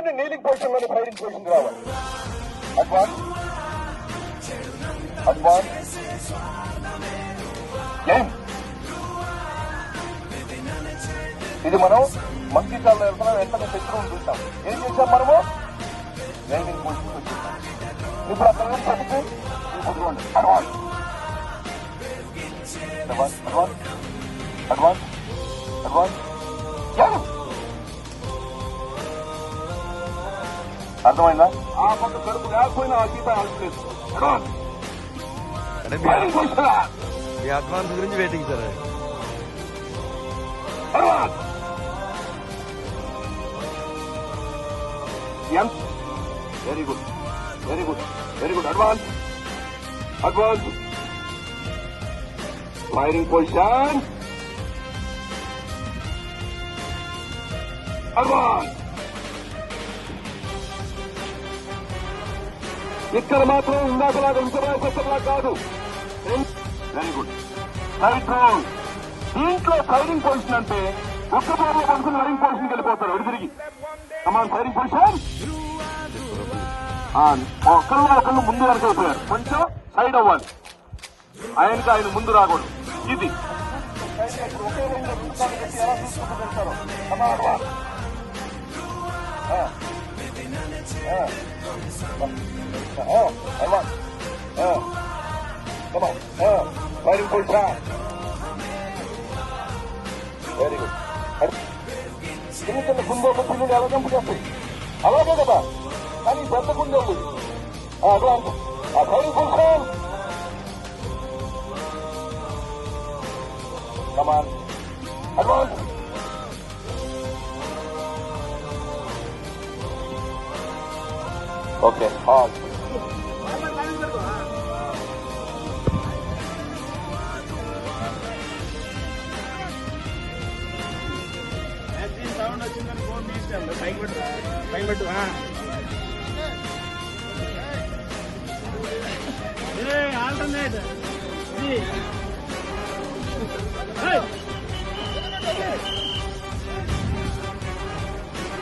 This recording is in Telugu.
నుండి నీలింగ్ పొజిషన్ లోని ఫైరింగ్ పొజిషన్ రావాలి. అడ్వాన్స్ అడ్వాన్స్ ఏం ఇది మనం మంకీ కాల్లో వెళ్తున్నాం. వెంటనే శత్రువుని చూసాం. ఏం చేసాం మనము? రైడింగ్ పొజిషన్ వచ్చేసాం. ఇప్పుడు అక్కడ చదివితే advance advance advance advance advance అర్థమైందా? ఆ పక్క కడుపు లేకపోయినా ఆ గీత ఆడలేదు. మీ అడ్వాన్స్ గురించి waiting sir. Very good very good very good. Advance advance firing position advance. ఇక్కడ మాత్రం ఇందాకలాగా ఇంటర్లా కాదు. Very good right round. దీంట్లో ఫైరింగ్ పొజిషన్ అంటే ఒక్క బాబు పడుకుని ఫైరింగ్ పొజిషన్కి వెళ్ళిపోతారు. ఎడు తిరిగి కమాన్ ఫైరింగ్ పొజిషన్. ఒకళ్ళు ముందు వరకు అయిపోయారు. కొంచెం సైడ్ అవ్వాలి. ఆయనకి ఆయన ముందు రాకూడదు. ఇది ఫైరింగ్ పొజిషన్. Very good. చిన్న చిన్న గుండె పిల్లలు ఎలా చంపుతాయి అలాగే కదా. కానీ పెద్ద గుండె అడ్వాన్స్ ఆ ఫైరింగ్ పొజిషన్. కమాన్ అడ్వాన్స్. ఓకే ఆల్ సౌండ్ వచ్చిందని ఫోన్ తీస్తాను. పైకి పెట్టు ఆల్టర్నేట్ ఇది